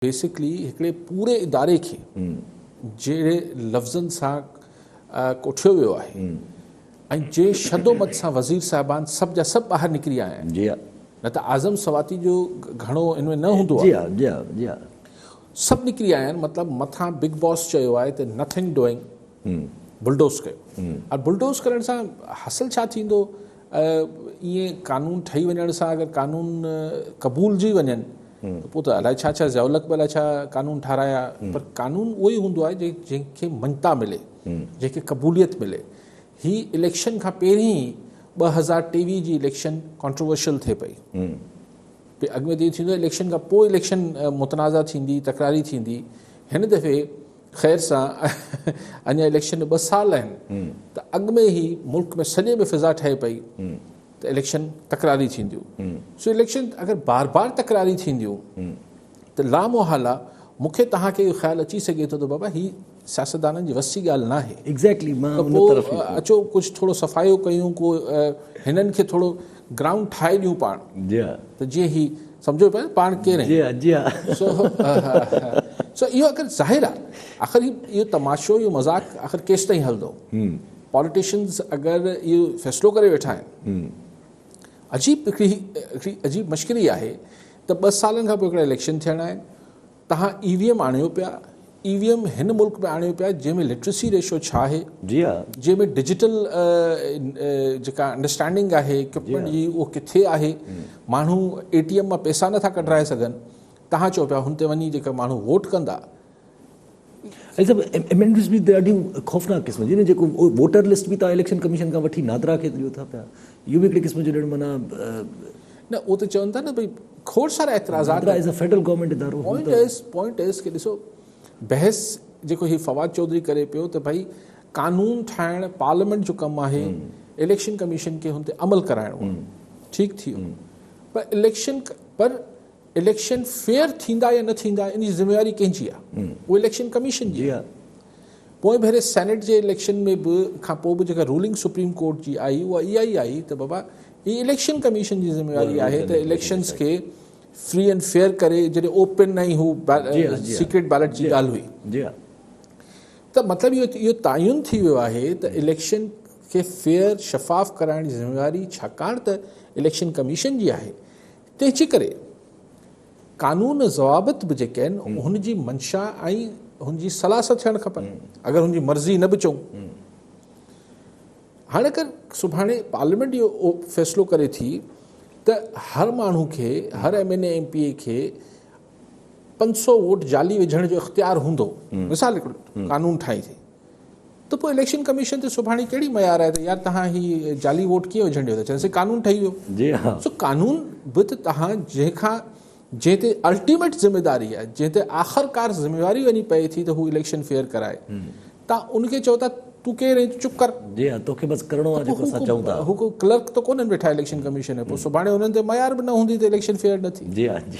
Basically हिकिड़े पूरे इदारे खे जहिड़े लफ़्ज़नि सां कोठियो वियो आहे ऐं जे शदोमत सां वज़ीर साहिबान सभु जा सभु ॿाहिरि निकिरी आया आहिनि। जी हा। न त आज़म सवाती जो घणो इनमें न हूंदो जी आहे। हा, जी हा, जी हा। सभु निकिरी आया आहिनि, मतिलबु मथां बिग बॉस चयो आहे त नथिंग डूइंग, बुलडोज़ कयो। और बुलडोज़ करण सां हासिल छा थींदो? ईअं कानून ठही वञण सां अगरि कानून क़बूलजी वञनि त पोइ त अलाए छा छा ज़ौलक बि अलाए छा कानून ठाराया, पर कानून उहो ई हूंदो आहे जंहिंखे मञता मिले, जंहिंखे क़बूलियत मिले। ही इलेक्शन खां पहिरीं 2023 जी इलेक्शन कॉन्ट्रोवर्शियल थिए पई। अॻु में त थींदो इलेक्शन खां पोइ इलेक्शन मुतनाज़ा थींदी, तकरारी थींदी। हिन दफ़े ख़ैर सां अञा इलेक्शन 2 साल आहिनि त अॻु में ई मुल्क में सॼे में फिज़ा ठहे पई त इलेक्शन तकरारी थींदियूं। सो इलेक्शन अगरि बार बार तकरारी थींदियूं त लामोहाला मूंखे तव्हांखे इहो ख़्यालु अची सघे थो त बाबा ही सियासतदाननि जी वसी ॻाल्हि न आहे। एग्ज़ैक्टली, मां त उन पोइ तरफ़ ई अचो कुझु थोरो सफ़ायो कयूं, को हिननि खे थोरो ग्राउंड ठाहे ॾियूं पाण, जी हा, त जीअं ही सम्झो पिया पाण केरु जी हा, जी हा। सो इहो अगरि ज़ाहिर आहे, आख़िर इहो तमाशो, इहो मज़ाक आख़िर केसि ताईं हलंदो? पॉलिटिशियंस अगरि इहो फ़ैसिलो करे वेठा आहिनि, हिकिड़ी अजीब मश्किरी आहे त 2 सालनि खां पोइ हिकिड़ा इलेक्शन थियणा आहिनि, तव्हां EVM आणियो पिया। EVM हिन मुल्क में आणियो पिया जंहिंमें लिटरेसी रेशो छा आहे, जी हा, जंहिंमें डिजिटल जेका अंडरस्टैंडिंग आहे इक्विपमेंट जी उहो किथे आहे। माण्हू ATM मां पैसा नथा कढाए सघनि, तव्हां चओ पिया हुन ते वञी जेका माण्हू वोट कंदा। ऐं सभु एमेंडमेंट्स बि ॾाढियूं ख़ौफ़नाक क़िस्म जी, जेको वोटर लिस्ट बि तव्हां इलेक्शन कमीशन खां वठी नादरा खे ॾियो था पिया, इहो बि हिकिड़े क़िस्म जो ॾियणु माना न उहो त चवनि था न भई खोड़ सारा एतिराज़ात। एज़ अ फेडरल गवर्नमेंट इदारो। पॉइंट इज़ कि ॾिसो बहस जेको ही फवाद चौधरी करे पियो त भई कानून ठाहिणु पार्लियामेंट जो कमु आहे, इलेक्शन कमीशन खे हुन ते अमल कराइणो आहे, ठीकु थी वियो। पर इलेक्शन फेयर थींदा या न थींदा इन जी ज़िम्मेवारी कंहिंजी आहे? उहो इलेक्शन कमीशन जी आहे। पोइ भेरे सेनेट जे इलेक्शन में बि खां पोइ बि जेका रूलिंग सुप्रीम कोर्ट जी आई उहा इहा ई आई त बाबा ही इलेक्शन कमीशन जी ज़िम्मेवारी आहे त इलेक्शन्स खे फ्री एंड फेयर करे, जॾहिं ओपन ऐं हू सीक्रेट बैलेट जी ॻाल्हि हुई, त मतिलबु इहो तयन थी वियो आहे त इलेक्शन खे फेयर शफ़ाफ़ कराइण जी ज़िम्मेवारी छाकाणि त इलेक्शन कमीशन जी आहे। तंहिंजे करे कानून ज़वाबित बि जेके आहिनि हुनजी मंशा ऐं हुनजी सलाह सां थियणु खपनि, अगरि हुनजी मर्ज़ी न बि चऊं। हाणे अगरि सुभाणे पार्लियामेंट इहो फ़ैसिलो करे थी त हर माण्हू खे, हर MNA MPA खे 500 वोट जाली विझण जो इख़्तियार हूंदो, मिसाल हिकिड़ो कानून ठाही थी, त पोइ इलेक्शन कमीशन ते सुभाणे कहिड़ी मयार आहे त यार तव्हां ही जाली वोट कीअं विझण ॾियो था? चवंदासीं कानून ठही वियो। जी हा। सो कानून बि त तव्हां जंहिं ते अल्टीमेट ज़िम्मेदारी आहे, जंहिं ते आख़िरकार ज़िम्मेवारी वञी पए थी त हू इलेक्शन फेयर कराए, तव्हां उनखे चओ था तूं केरु चुप कर। जी हा, तोखे बसि करिणो आहे जेको असां चऊं था। हू को क्लर्क त कोन्हनि वेठा इलेक्शन कमीशन में, पोइ सुभाणे हुननि ते मयार बि न हूंदी त इलेक्शन फेयर न थी। जी हा, जी।